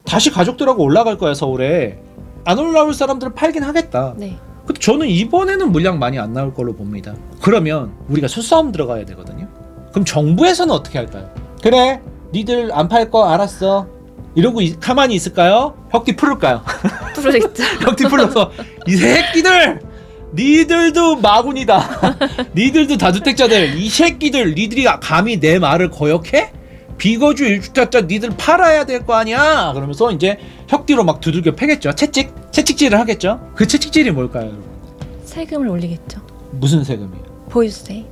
다시 가족들하고 올라갈 거야 서울에. 안 올라올 사람들은 팔긴 하겠다. 네. 근데 저는 이번에는 물량 많이 안 나올 걸로 봅니다. 그러면 우리가 수싸움 들어가야 되거든요. 그럼 정부에서는 어떻게 할까요? 그래 니들 안 팔 거 알았어 이러고 가만히 있을까요? 혁띠 풀을까요? 프로젝트. 혁띠 풀러서 이 새끼들 니들도 마군이다. 니들도 다주택자들 이 새끼들 니들이 감히 내 말을 거역해? 비거주 1주택자 니들 팔아야 될 거 아니야? 그러면서 이제 혁띠로 막 두들겨 패겠죠. 채찍질을 하겠죠. 그 채찍질이 뭘까요, 여러분? 세금을 올리겠죠. 무슨 세금이에요? 보유세.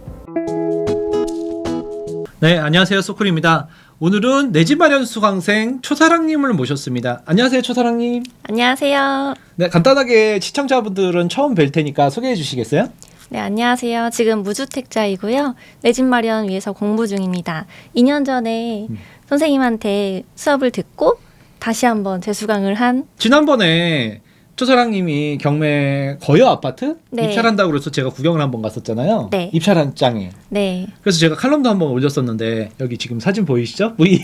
네, 안녕하세요. 소쿨입니다. 오늘은 내 집 마련 수강생 초사랑님을 모셨습니다. 안녕하세요, 초사랑님. 안녕하세요. 네, 간단하게 시청자분들은 처음 뵐 테니까 소개해 주시겠어요? 네, 안녕하세요. 지금 무주택자이고요. 내 집 마련 위해서 공부 중입니다. 2년 전에 선생님한테 수업을 듣고 다시 한번 재수강을 한. 지난번에 초사랑님이 경매 거여 아파트 네. 입찰한다고 그래서 제가 구경을 한번 갔었잖아요. 네. 입찰한 장에. 네. 그래서 제가 칼럼도 한번 올렸었는데 여기 지금 사진 보이시죠? V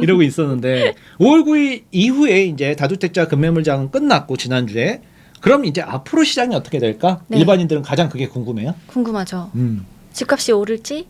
이러고 있었는데 5월 9일 이후에 이제 다주택자 급매물장은 끝났고 지난주에 그럼 이제 앞으로 시장이 어떻게 될까? 네. 일반인들은 가장 그게 궁금해요. 궁금하죠. 집값이 오를지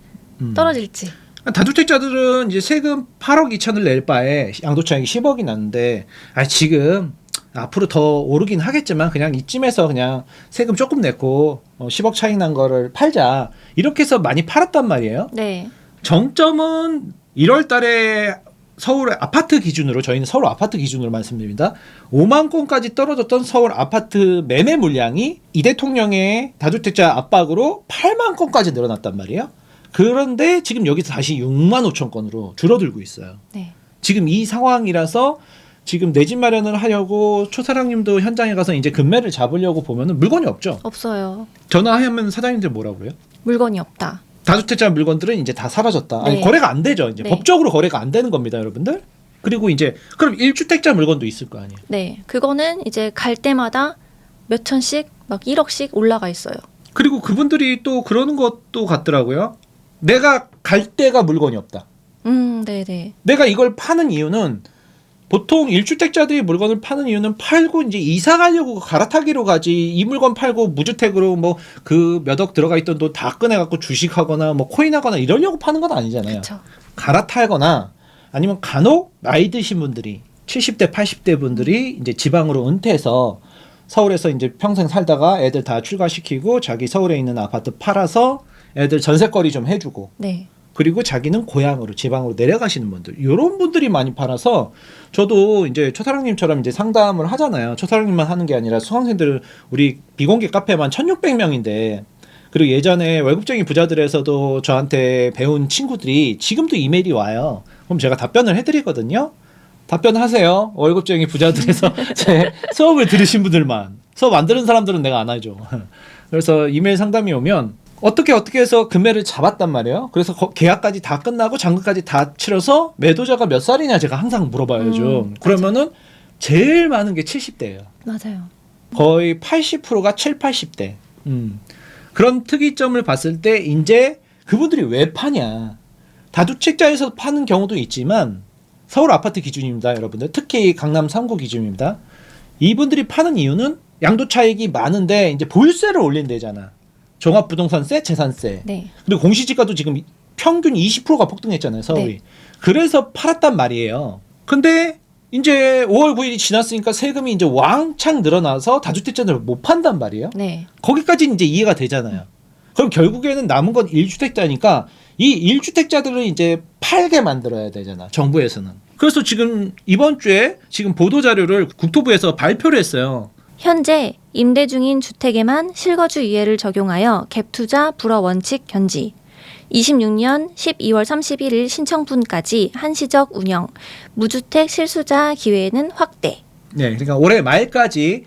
떨어질지. 다주택자들은 이제 세금 8억 2천을 낼 바에 양도차익이 10억이 났는데 지금 앞으로 더 오르긴 하겠지만 그냥 이쯤에서 그냥 세금 조금 냈고 10억 차익 난 거를 팔자 이렇게 해서 많이 팔았단 말이에요. 네. 정점은 1월 달에 서울 아파트 기준으로 저희는 서울 아파트 기준으로 말씀드립니다. 5만 건까지 떨어졌던 서울 아파트 매매 물량이 이 대통령의 다주택자 압박으로 8만 건까지 늘어났단 말이에요. 그런데 지금 여기서 다시 6만 5천 건으로 줄어들고 있어요. 네. 지금 이 상황이라서 지금 내 집 마련을 하려고 초사랑님도 현장에 가서 이제 금매를 잡으려고 보면은 물건이 없죠. 없어요. 전화하면 사장님들 뭐라고 그래요? 물건이 없다. 다주택자 물건들은 이제 다 사라졌다. 아니 네. 거래가 안 되죠. 이제 네. 법적으로 거래가 안 되는 겁니다, 여러분들. 그리고 이제 그럼 1주택자 물건도 있을 거 아니에요. 네. 그거는 이제 갈 때마다 몇 천씩 막 1억씩 올라가 있어요. 그리고 그분들이 또 그러는 것도 같더라고요. 내가 갈 데가 물건이 없다. 네네. 내가 이걸 파는 이유는 보통 1주택자들이 물건을 파는 이유는 팔고 이제 이사 가려고 갈아타기로 가지 이 물건 팔고 무주택으로 뭐 그 몇 억 들어가 있던 돈 다 꺼내갖고 주식하거나 뭐 코인하거나 이러려고 파는 건 아니잖아요. 그렇죠. 갈아타거나 아니면 간혹 나이 드신 분들이 70대 80대 분들이 이제 지방으로 은퇴해서 서울에서 이제 평생 살다가 애들 다 출가시키고 자기 서울에 있는 아파트 팔아서 애들 전세거리 좀 해주고 네. 그리고 자기는 고향으로 지방으로 내려가시는 분들 이런 분들이 많이 팔아서 저도 이제 초사랑님처럼 이제 상담을 하잖아요. 초사랑님만 하는 게 아니라 수강생들 우리 비공개 카페만 1600명인데 그리고 예전에 월급쟁이 부자들에서도 저한테 배운 친구들이 지금도 이메일이 와요. 그럼 제가 답변을 해드리거든요. 답변하세요. 월급쟁이 부자들에서 제 수업을 들으신 분들만. 수업 안 들은 사람들은 내가 안 하죠. 그래서 이메일 상담이 오면 어떻게 해서 금매를 잡았단 말이에요. 그래서 계약까지 다 끝나고 잔금까지 다 치러서 매도자가 몇 살이냐 제가 항상 물어봐요. 좀. 그러면은 제일 많은 게 70대예요. 맞아요. 거의 80%가 7, 80대. 그런 특이점을 봤을 때 이제 그분들이 왜 파냐. 다주택자에서 파는 경우도 있지만 서울 아파트 기준입니다, 여러분들. 특히 강남 3구 기준입니다. 이분들이 파는 이유는 양도 차익이 많은데 이제 보유세를 올린대잖아. 종합부동산세, 재산세. 네. 그리고 공시지가도 지금 평균 20%가 폭등했잖아요, 서울이. 네. 그래서 팔았단 말이에요. 근데 이제 5월 9일이 지났으니까 세금이 이제 왕창 늘어나서 다주택자들을 못 판단 말이에요. 네. 거기까지 이제 이해가 되잖아요. 그럼 결국에는 남은 건 1주택자니까 이 1주택자들을 이제 팔게 만들어야 되잖아, 정부에서는. 그래서 지금 이번 주에 지금 보도자료를 국토부에서 발표를 했어요. 현재 임대 중인 주택에만 실거주 유예를 적용하여 갭투자 불허 원칙 견지. 26년 12월 31일 신청분까지 한시적 운영. 무주택 실수자 기회는 확대. 네, 그러니까 올해 말까지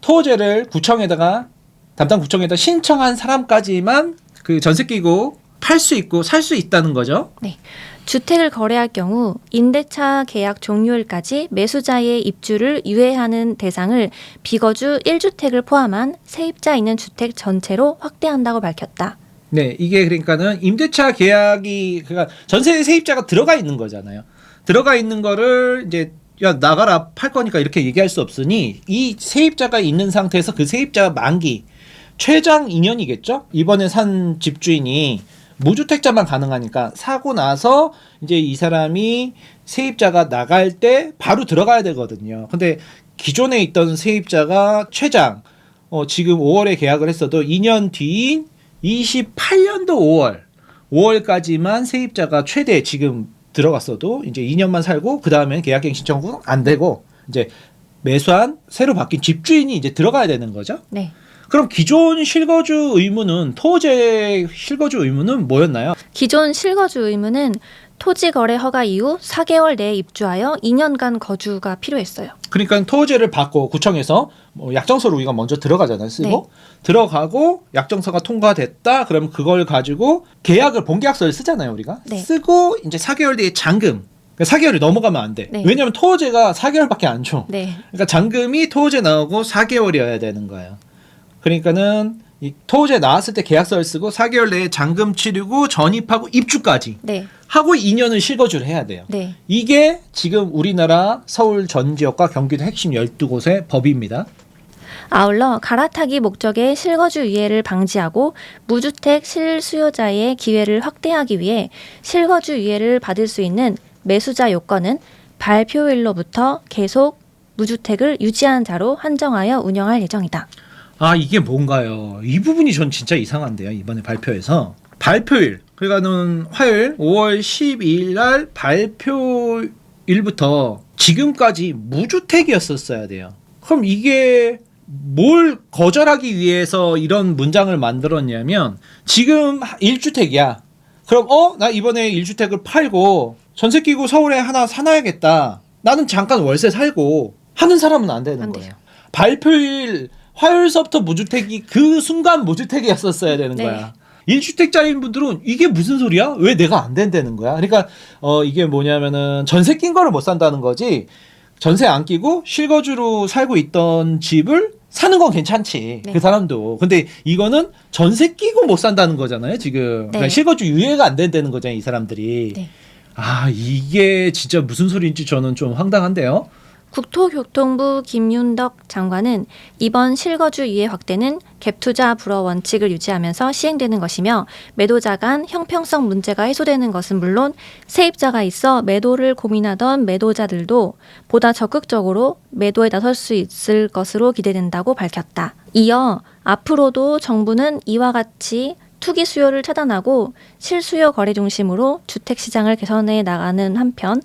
토지를 구청에다가 담당 구청에다 신청한 사람까지만 그 전세 끼고 팔 수 있고 살 수 있다는 거죠. 네. 주택을 거래할 경우 임대차 계약 종료일까지 매수자의 입주를 유예하는 대상을 비거주 1주택을 포함한 세입자 있는 주택 전체로 확대한다고 밝혔다. 네, 이게 그러니까는 임대차 계약이 그러니까 전세 세입자가 들어가 있는 거잖아요. 들어가 있는 거를 이제 야 나가라 팔 거니까 이렇게 얘기할 수 없으니 이 세입자가 있는 상태에서 그 세입자가 만기 최장 2년이겠죠? 이번에 산 집주인이 무주택자만 가능하니까 사고 나서 이제 이 사람이 세입자가 나갈 때 바로 들어가야 되거든요. 근데 기존에 있던 세입자가 최장 지금 5월에 계약을 했어도 2년 뒤인 28년도 5월까지만 세입자가 최대 지금 들어갔어도 이제 2년만 살고 그 다음에 계약갱 신청은 안 되고 이제 매수한 새로 바뀐 집주인이 이제 들어가야 되는 거죠. 네. 그럼 기존 실거주 의무는 토지 실거주 의무는 뭐였나요? 기존 실거주 의무는 토지 거래 허가 이후 4개월 내에 입주하여 2년간 거주가 필요했어요. 그러니까 토지를 받고 구청에서 약정서를 우리가 먼저 들어가잖아요. 쓰고 들어가고 약정서가 통과됐다. 그러면 그걸 가지고 계약을 본계약서를 쓰잖아요. 우리가 네. 쓰고 이제 4개월 뒤에 잔금. 4개월이 넘어가면 안 돼. 네. 왜냐하면 토지가 4개월밖에 안 줘. 네. 그러니까 잔금이 토지에 나오고 4개월이어야 되는 거예요. 그러니까는 이 토지에 나왔을 때 계약서를 쓰고 4개월 내에 잔금 치르고 전입하고 입주까지 네. 하고 2년을 실거주를 해야 돼요. 네. 이게 지금 우리나라 서울 전 지역과 경기도 핵심 12곳의 법입니다. 아울러 갈아타기 목적의 실거주 유예를 방지하고 무주택 실수요자의 기회를 확대하기 위해 실거주 유예를 받을 수 있는 매수자 요건은 발표일로부터 계속 무주택을 유지한 자로 한정하여 운영할 예정이다. 아 이게 뭔가요? 이 부분이 전 진짜 이상한데요. 이번에 발표에서 발표일 그러니까는 화요일 5월 12일 날 발표일부터 지금까지 무주택이었었어야 돼요. 그럼 이게 뭘 거절하기 위해서 이런 문장을 만들었냐면 지금 1주택이야. 그럼 나 이번에 1주택을 팔고 전세 끼고 서울에 하나 사놔야겠다. 나는 잠깐 월세 살고 하는 사람은 안 되는 안 거예요. 돼요. 발표일 화요일서부터 무주택이 그 순간 무주택이었었어야 되는 네. 거야. 1주택자인 분들은 이게 무슨 소리야? 왜 내가 안 된다는 거야? 그러니까 이게 뭐냐면은 전세 낀 거를 못 산다는 거지. 전세 안 끼고 실거주로 살고 있던 집을 사는 건 괜찮지. 네. 그 사람도. 근데 이거는 전세 끼고 못 산다는 거잖아요, 지금. 네. 그러니까 실거주 유예가 안 된다는 거잖아요, 이 사람들이. 네. 아, 이게 진짜 무슨 소리인지 저는 좀 황당한데요. 국토교통부 김윤덕 장관은 이번 실거주 유예 확대는 갭투자 불허 원칙을 유지하면서 시행되는 것이며 매도자 간 형평성 문제가 해소되는 것은 물론 세입자가 있어 매도를 고민하던 매도자들도 보다 적극적으로 매도에 나설 수 있을 것으로 기대된다고 밝혔다. 이어 앞으로도 정부는 이와 같이 투기 수요를 차단하고 실수요 거래 중심으로 주택 시장을 개선해 나가는 한편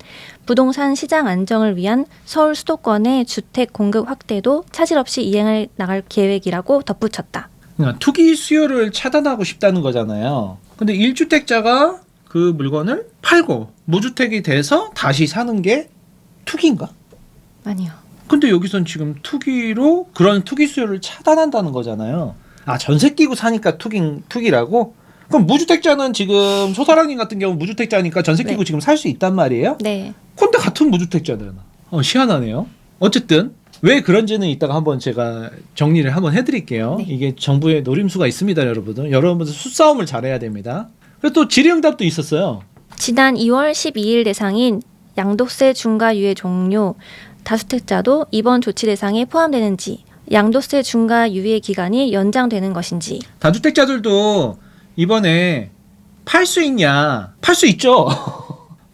부동산 시장 안정을 위한 서울 수도권의 주택 공급 확대도 차질 없이 이행해 나갈 계획이라고 덧붙였다. 그러니까 투기 수요를 차단하고 싶다는 거잖아요. 근데 1주택자가 그 물건을 팔고 무주택이 돼서 다시 사는 게 투기인가? 아니요. 근데 여기선 지금 투기로 그런 투기 수요를 차단한다는 거잖아요. 아, 전세 끼고 사니까 투기라고? 그럼 무주택자는 지금 소사랑님 같은 경우 무주택자니까 전세 끼고 네. 지금 살 수 있단 말이에요? 네. 근데 같은 무주택자잖아. 희한하네요. 어쨌든 왜 그런지는 이따가 한번 제가 정리를 한번 해드릴게요. 네. 이게 정부의 노림수가 있습니다, 여러분들. 여러분들 수싸움을 잘해야 됩니다. 그리고 또 질의응답도 있었어요. 지난 2월 12일 대상인 양도세 중과 유예 종료 다주택자도 이번 조치 대상에 포함되는지 양도세 중과 유예 기간이 연장되는 것인지 다주택자들도 이번에 팔 수 있냐? 팔 수 있죠.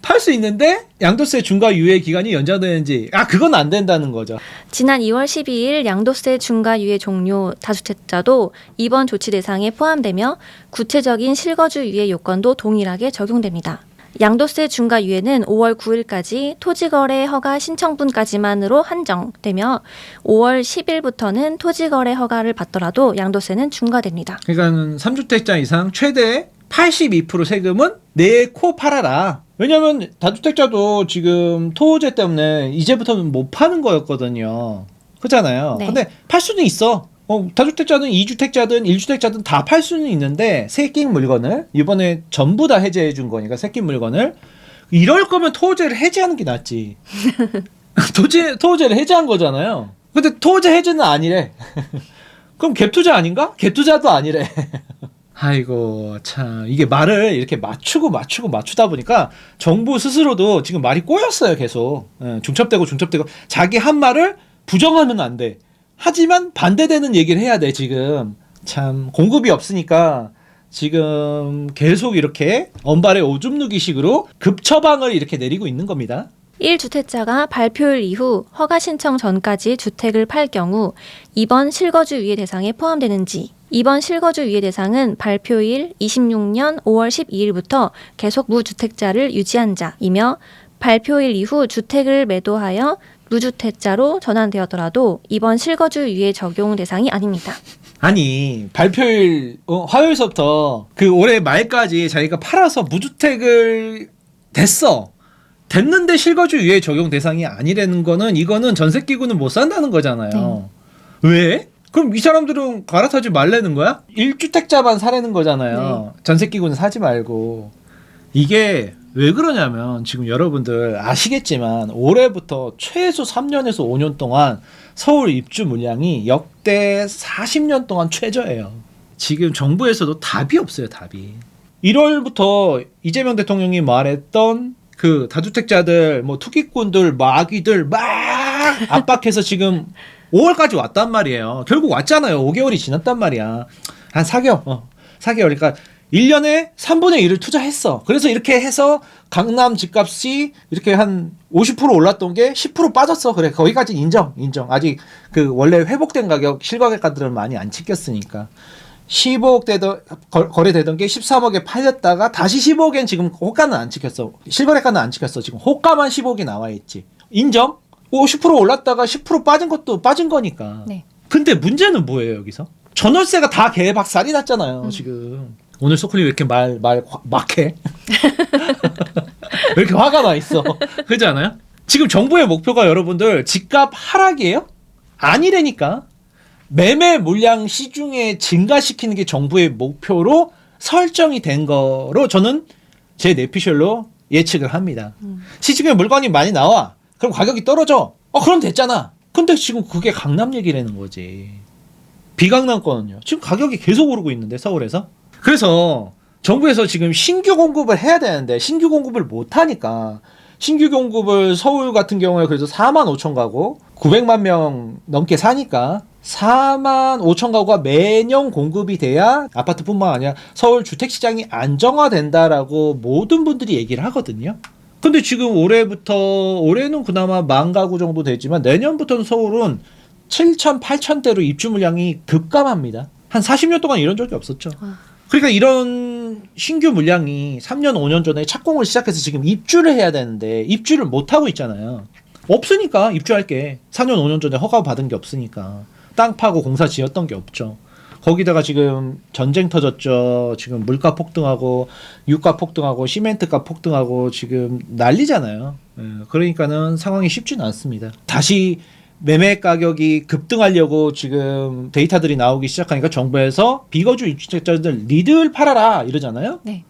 팔 수 있는데 양도세 중과 유예 기간이 연장되는지 그건 안 된다는 거죠. 지난 2월 12일 양도세 중과 유예 종료 다주택자도 이번 조치 대상에 포함되며 구체적인 실거주 유예 요건도 동일하게 적용됩니다. 양도세 중과 유예는 5월 9일까지 토지거래 허가 신청분까지만으로 한정되며 5월 10일부터는 토지거래 허가를 받더라도 양도세는 중과됩니다. 그러니까 3주택자 이상 최대 82% 세금은 내코 팔아라. 왜냐면 다주택자도 지금 토제 때문에 이제부터는 못 파는 거였거든요. 그렇잖아요. 네. 근데 팔 수는 있어. 다주택자든 2주택자든 1주택자든 다 팔 수는 있는데 새낀 물건을 이번에 전부 다 해제해 준 거니까 새낀 물건을 이럴 거면 토제를 해제하는 게 낫지. 토제를 해제한 거잖아요. 근데 토제 해제는 아니래. 그럼 갭투자 아닌가? 갭투자도 아니래. 아이고 참 이게 말을 이렇게 맞추다 보니까 정부 스스로도 지금 말이 꼬였어요 계속. 중첩되고 자기 한 말을 부정하면 안 돼. 하지만 반대되는 얘기를 해야 돼 지금. 참 공급이 없으니까 지금 계속 이렇게 언발에 오줌 누기식으로 급처방을 이렇게 내리고 있는 겁니다. 1주택자가 발표일 이후 허가 신청 전까지 주택을 팔 경우 이번 실거주 유예 대상에 포함되는지, 이번 실거주 유예 대상은 발표일 26년 5월 12일부터 계속 무주택자를 유지한 자이며 발표일 이후 주택을 매도하여 무주택자로 전환되었더라도 이번 실거주 유예 적용 대상이 아닙니다. 아니 발표일 화요일서부터 그 올해 말까지 자기가 팔아서 무주택을 됐는데 실거주 유예 적용 대상이 아니라는 거는 이거는 전셋기구는 못 산다는 거잖아요. 왜? 그럼 이 사람들은 갈아타지 말라는 거야? 1주택자만 사라는 거잖아요. 전셋기구는 사지 말고. 이게 왜 그러냐면 지금 여러분들 아시겠지만 올해부터 최소 3년에서 5년 동안 서울 입주 물량이 역대 40년 동안 최저예요. 지금 정부에서도 답이 없어요. 답이. 1월부터 이재명 대통령이 말했던 그 다주택자들 뭐 투기꾼들 마귀들 막 압박해서 지금 5월까지 왔단 말이에요. 결국 왔잖아요. 5개월이 지났단 말이야. 한 4개월. 4개월. 그러니까 1년에 3분의 1을 투자했어. 그래서 이렇게 해서 강남 집값이 이렇게 한 50% 올랐던 게 10% 빠졌어. 그래. 거기까지 인정. 아직 그 원래 회복된 가격 실거래가들은 많이 안 찍혔으니까. 15억 거래되던 게 13억에 팔렸다가 다시 15억엔 지금 호가는 안 찍혔어. 실거래가는 안 찍혔어. 지금 호가만 15억이 나와 있지. 인정? 50% 올랐다가 10% 빠진 것도 빠진 거니까. 네. 근데 문제는 뭐예요, 여기서? 전월세가 다 개박살이 났잖아요, 지금. 오늘 소클리 왜 이렇게 막해? 왜 이렇게 화가 나 있어? 그렇지 않아요? 지금 정부의 목표가 여러분들 집값 하락이에요? 아니라니까. 매매 물량 시중에 증가시키는 게 정부의 목표로 설정이 된 거로 저는 제 내피셜로 예측을 합니다. 시중에 물건이 많이 나와. 그럼 가격이 떨어져. 그럼 됐잖아. 근데 지금 그게 강남 얘기라는 거지. 비강남권은요. 지금 가격이 계속 오르고 있는데 서울에서. 그래서 정부에서 지금 신규 공급을 해야 되는데 신규 공급을 못하니까 신규 공급을 서울 같은 경우에 그래도 4만 5천 가구 900만 명 넘게 사니까 4만 5천 가구가 매년 공급이 돼야 아파트뿐만 아니라 서울 주택시장이 안정화된다라고 모든 분들이 얘기를 하거든요. 근데 지금 올해는 그나마 10,000 가구 정도 되지만 내년부터는 서울은 7,000, 8,000대로 입주 물량이 급감합니다. 한 40년 동안 이런 적이 없었죠. 그러니까 이런 신규 물량이 3년, 5년 전에 착공을 시작해서 지금 입주를 해야 되는데 입주를 못하고 있잖아요. 없으니까 입주할 게 4년, 5년 전에 허가 받은 게 없으니까 땅 파고 공사 지었던 게 없죠. 거기다가 지금 전쟁 터졌죠. 지금 물가 폭등하고 유가 폭등하고 시멘트가 폭등하고 지금 난리잖아요. 그러니까는 상황이 쉽지는 않습니다. 다시 매매 가격이 급등하려고 지금 데이터들이 나오기 시작하니까 정부에서 비거주 입주자들 니들 팔아라 이러잖아요. 네.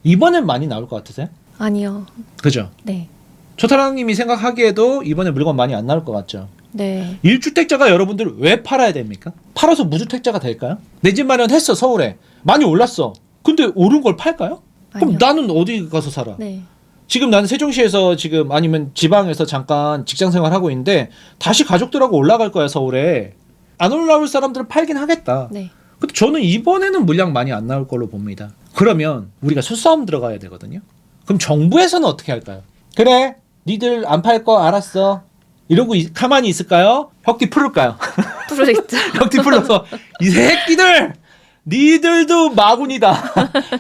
이번엔 많이 나올 것 같으세요? 아니요. 그죠? 네. 초타랑님이 생각하기에도 이번에 물건 많이 안 나올 것 같죠? 네. 1주택자가 여러분들 왜 팔아야 됩니까? 팔아서 무주택자가 될까요? 내 집 마련했어 서울에. 많이 올랐어. 근데 오른 걸 팔까요? 그럼 아니요. 나는 어디 가서 살아? 네. 지금 나는 세종시에서 지금 아니면 지방에서 잠깐 직장 생활하고 있는데 다시 가족들하고 올라갈 거야 서울에. 안 올라올 사람들은 팔긴 하겠다. 네. 근데 저는 이번에는 물량 많이 안 나올 걸로 봅니다. 그러면 우리가 수싸움 들어가야 되거든요. 그럼 정부에서는 어떻게 할까요? 그래 니들 안 팔 거 알았어. 이러고 가만히 있을까요? 혁띠 풀을까요? 프로젝트. 혁띠 풀러서 이 새끼들 니들도 마군이다.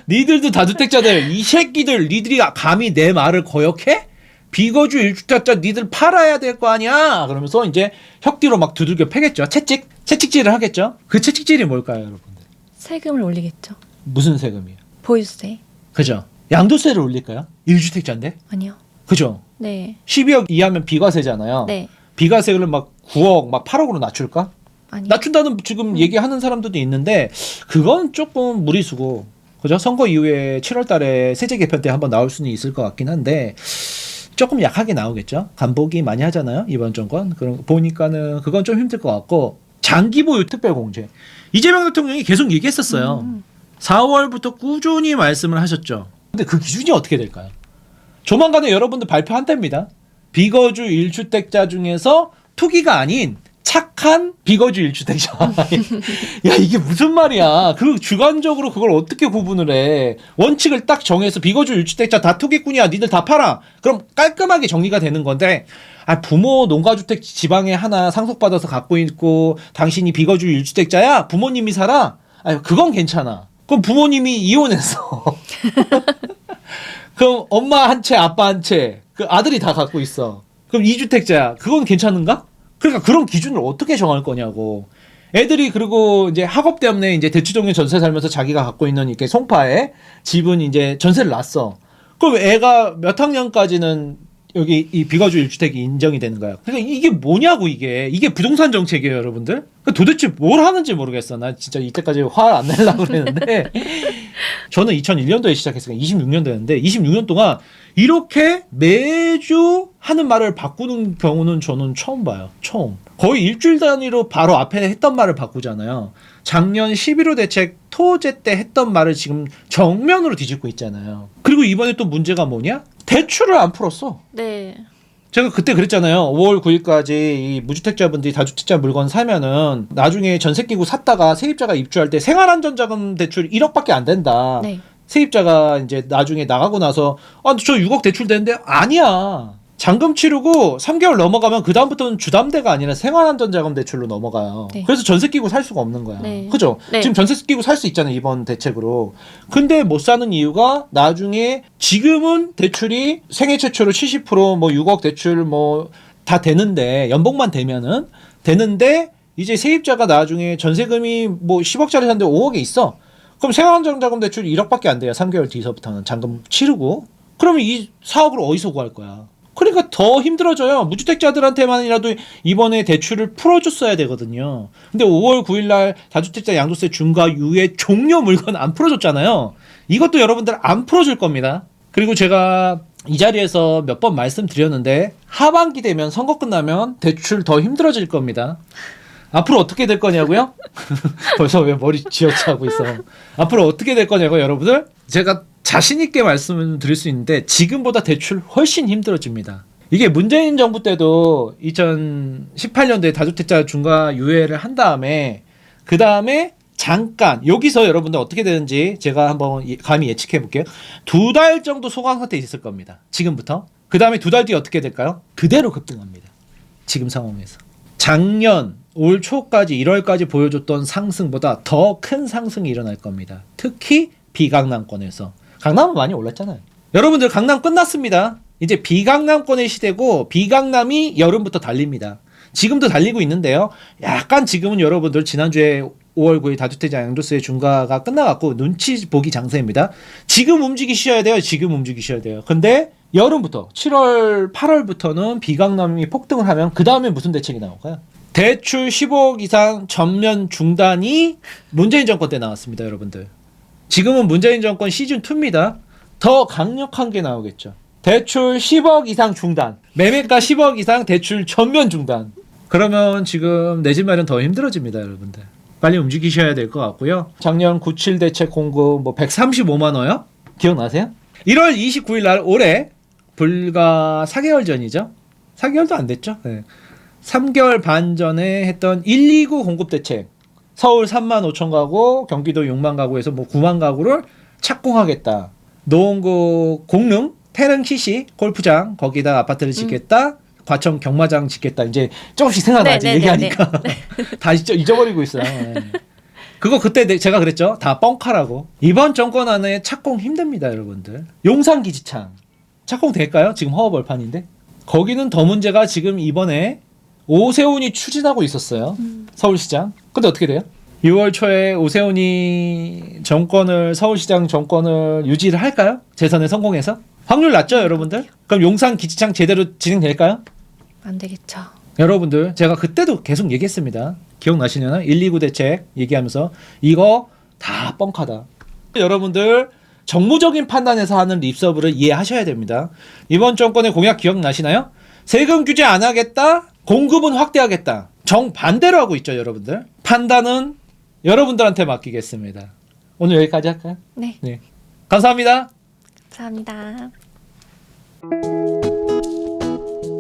니들도 다주택자들 이 새끼들 니들이 감히 내 말을 거역해? 비거주 1주택자 니들 팔아야 될 거 아니야. 그러면서 이제 혁띠로 막 두들겨 패겠죠. 채찍질을 하겠죠. 그 채찍질이 뭘까요 여러분들? 세금을 올리겠죠. 무슨 세금이에요? 보유세. 그죠. 양도세를 올릴까요? 1주택자인데? 아니요. 그죠. 네. 12억 이하면 비과세잖아요. 네. 비과세를 막 9억 막 8억으로 낮출까? 아니요. 낮춘다는 지금 얘기하는 사람들도 있는데 그건 조금 무리수고 그죠? 선거 이후에 7월 달에 세제 개편 때 한번 나올 수는 있을 것 같긴 한데 조금 약하게 나오겠죠? 간보기 많이 하잖아요 이번 정권. 그런 보니까는 그건 좀 힘들 것 같고 장기 보유 특별 공제 이재명 대통령이 계속 얘기했었어요. 4월부터 꾸준히 말씀을 하셨죠. 근데 그 기준이 어떻게 될까요? 조만간에 여러분들 발표한답니다. 비거주 1주택자 중에서 투기가 아닌 착한 비거주 1주택자. 야, 이게 무슨 말이야. 그 주관적으로 그걸 어떻게 구분을 해. 원칙을 딱 정해서 비거주 1주택자 다 투기꾼이야. 니들 다 팔아. 그럼 깔끔하게 정리가 되는 건데, 부모 농가주택 지방에 하나 상속받아서 갖고 있고 당신이 비거주 1주택자야? 부모님이 살아? 그건 괜찮아. 그럼 부모님이 이혼했어. 그럼 엄마 한 채, 아빠 한 채, 그 아들이 다 갖고 있어. 그럼 2주택자야. 그건 괜찮은가? 그러니까 그런 기준을 어떻게 정할 거냐고. 애들이 그리고 이제 학업 때문에 이제 대치동에 전세 살면서 자기가 갖고 있는 이렇게 송파에 집은 이제 전세를 놨어. 그럼 애가 몇 학년까지는 여기 이 비거주 1주택이 인정이 되는 거야. 그러니까 이게 뭐냐고 이게 부동산 정책이에요, 여러분들. 그러니까 도대체 뭘 하는지 모르겠어. 나 진짜 이때까지 화 안 내려고 그랬는데 저는 2001년도에 시작했으니까 26년도였는데 26년 동안 이렇게 매주 하는 말을 바꾸는 경우는 저는 처음 봐요. 처음. 거의 일주일 단위로 바로 앞에 했던 말을 바꾸잖아요. 작년 11호 대책 토제 때 했던 말을 지금 정면으로 뒤집고 있잖아요. 그리고 이번에 또 문제가 뭐냐? 대출을 안 풀었어. 네. 제가 그때 그랬잖아요. 5월 9일까지 이 무주택자분들이 다주택자 물건 사면은 나중에 전세 끼고 샀다가 세입자가 입주할 때 생활안전자금 대출 1억밖에 안 된다. 네. 세입자가 이제 나중에 나가고 나서 저 6억 대출 되는데 아니야. 잔금 치르고 3개월 넘어가면 그 다음부터는 주담대가 아니라 생활안전자금 대출로 넘어가요. 네. 그래서 전세 끼고 살 수가 없는 거야. 네. 그죠? 네. 지금 전세 끼고 살 수 있잖아요. 이번 대책으로. 근데 못 사는 이유가 나중에 지금은 대출이 생애 최초로 70%뭐 6억 대출 뭐 다 되는데 연봉만 되면은 되는데 이제 세입자가 나중에 전세금이 뭐 10억짜리 샀는데 5억에 있어. 그럼 생활안전자금 대출 1억밖에 안 돼요. 3개월 뒤서부터는 잔금 치르고. 그러면 이 4억을 어디서 구할 거야? 그러니까 더 힘들어져요. 무주택자들한테만이라도 이번에 대출을 풀어줬어야 되거든요. 근데 5월 9일날 다주택자 양도세 중과 유예 종료 물건 안 풀어줬잖아요. 이것도 여러분들 안 풀어줄 겁니다. 그리고 제가 이 자리에서 몇 번 말씀드렸는데 하반기 되면 선거 끝나면 대출 더 힘들어질 겁니다. 앞으로 어떻게 될 거냐고요? 벌써 왜 머리 쥐어짜고 있어. 앞으로 어떻게 될 거냐고 여러분들? 제가 자신 있게 말씀을 드릴 수 있는데 지금보다 대출 훨씬 힘들어집니다. 이게 문재인 정부 때도 2018년도에 다주택자 중과 유예를 한 다음에 그 다음에 잠깐 여기서 여러분들 어떻게 되는지 제가 한번 감히 예측해 볼게요. 2달 정도 소강 상태에 있을 겁니다. 지금부터. 그 다음에 2달 뒤에 어떻게 될까요? 그대로 급등합니다. 지금 상황에서. 작년 올 초까지 1월까지 보여줬던 상승보다 더 큰 상승이 일어날 겁니다. 특히 비강남권에서. 강남은 많이 올랐잖아요. 여러분들 강남 끝났습니다. 이제 비강남권의 시대고 비강남이 여름부터 달립니다. 지금도 달리고 있는데요. 약간 지금은 여러분들 지난주에 5월 9일 다주택자 양도세 중과가 끝나갖고 눈치 보기 장세입니다. 지금 움직이셔야 돼요. 지금 움직이셔야 돼요. 근데 여름부터 7월 8월부터는 비강남이 폭등을 하면 그 다음에 무슨 대책이 나올까요? 대출 15억 이상 전면 중단이 문재인 정권 때 나왔습니다. 여러분들. 지금은 문재인 정권 시즌2입니다. 더 강력한 게 나오겠죠. 대출 10억 이상 중단. 매매가 10억 이상 대출 전면 중단. 그러면 지금 내 집 마련 더 힘들어집니다. 여러분들. 빨리 움직이셔야 될 것 같고요. 작년 97 대책 공급 뭐 135만 원요? 기억나세요? 1월 29일 날 올해 불과 4개월 전이죠. 4개월도 안 됐죠. 네. 3개월 반 전에 했던 129 공급 대책. 서울 3만 5천 가구, 경기도 6만 가구에서 뭐 9만 가구를 착공하겠다. 노원구 공릉, 태릉 CC 골프장 거기다 아파트를 짓겠다. 과천 경마장 짓겠다. 이제 조금씩 생각나지. 얘기하니까. 다 잊어버리고 있어요. 네. 그거 그때 제가 그랬죠. 다 뻥카라고. 이번 정권 안에 착공 힘듭니다. 여러분들. 용산 기지창. 착공 될까요? 지금 허허벌판인데. 거기는 더 문제가 지금 이번에 오세훈이 추진하고 있었어요. 서울시장. 근데 어떻게 돼요? 6월 초에 오세훈이 서울시장 정권을 유지를 할까요? 재선에 성공해서? 확률 낮죠, 여러분들? 그럼 용산 기지창 제대로 진행될까요? 안 되겠죠. 여러분들, 제가 그때도 계속 얘기했습니다. 기억나시려나? 129 대책 얘기하면서 이거 다 뻥카다. 여러분들, 정무적인 판단에서 하는 립서브를 이해하셔야 됩니다. 이번 정권의 공약 기억나시나요? 세금 규제 안 하겠다? 공급은 확대하겠다. 정반대로 하고 있죠, 여러분들. 판단은 여러분들한테 맡기겠습니다. 오늘 여기까지 할까요? 네. 네. 감사합니다. 감사합니다.